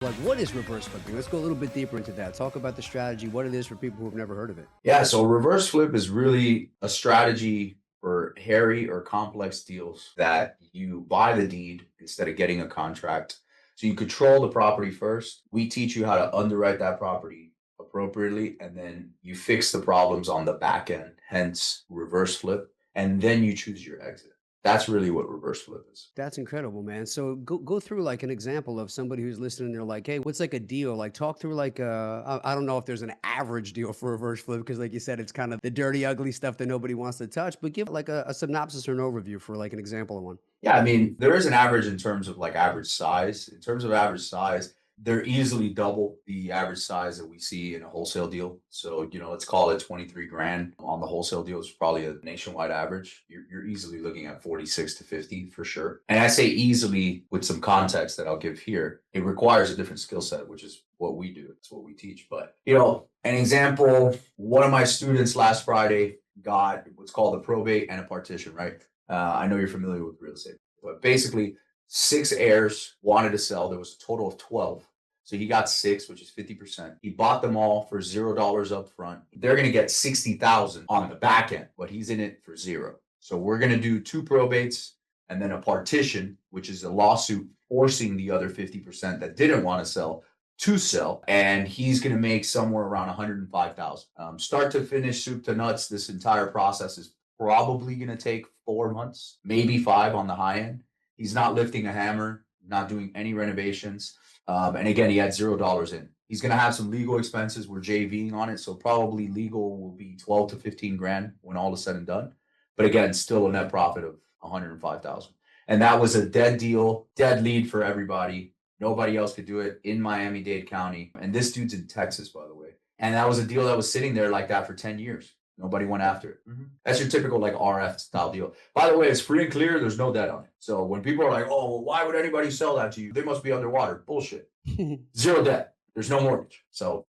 Like, what is reverse flipping? Let's go a little bit deeper into that. Talk about the strategy, what it is for people who have never heard of it. Yeah, so reverse flip is really a strategy for hairy or complex deals that you buy the deed instead of getting a contract. So you control the property first. We teach you how to underwrite that property appropriately, and then you fix the problems on the back end, hence reverse flip, and then you choose your exit. That's really what reverse flip is. That's incredible, man. So go through like an example of somebody who's listening. They're like, hey, what's like a deal? Like talk through like I don't know if there's an average deal for reverse flip because like you said, it's kind of the dirty, ugly stuff that nobody wants to touch. But give like a synopsis or an overview for like an example of one. Yeah, I mean, there is an average in terms of like average size. In terms of average size, they're easily double the average size that we see in a wholesale deal. So, let's call it 23 grand on the wholesale deal. It's probably a nationwide average. You're easily looking at 46 to 50 for sure. And I say easily with some context that I'll give here. It requires a different skill set, which is what we do. It's what we teach. But, an example, one of my students last Friday got what's called a probate and a partition, right? I know you're familiar with real estate, but basically 6 heirs wanted to sell. There was a total of 12. So he got 6, which is 50%. He bought them all for $0 up front. They're going to get 60,000 on the back end, but he's in it for 0. So we're going to do 2 probates and then a partition, which is a lawsuit forcing the other 50% that didn't want to sell to sell. And he's going to make somewhere around 105,000. Start to finish, soup to nuts, this entire process is probably going to take 4 months, maybe 5 on the high end. He's not lifting a hammer, not doing any renovations. And again, he had $0 in. He's going to have some legal expenses. We're JVing on it. So probably legal will be 12 to 15 grand when all is said and done. But again, still a net profit of 105,000. And that was a dead deal, dead lead for everybody. Nobody else could do it in Miami-Dade County. And this dude's in Texas, by the way. And that was a deal that was sitting there like that for 10 years. Nobody went after it. That's your typical like RF style deal. By the way, it's free and clear. There's no debt on it. So when people are like, oh, well, why would anybody sell that to you? They must be underwater. Bullshit. 0 debt. There's no mortgage. So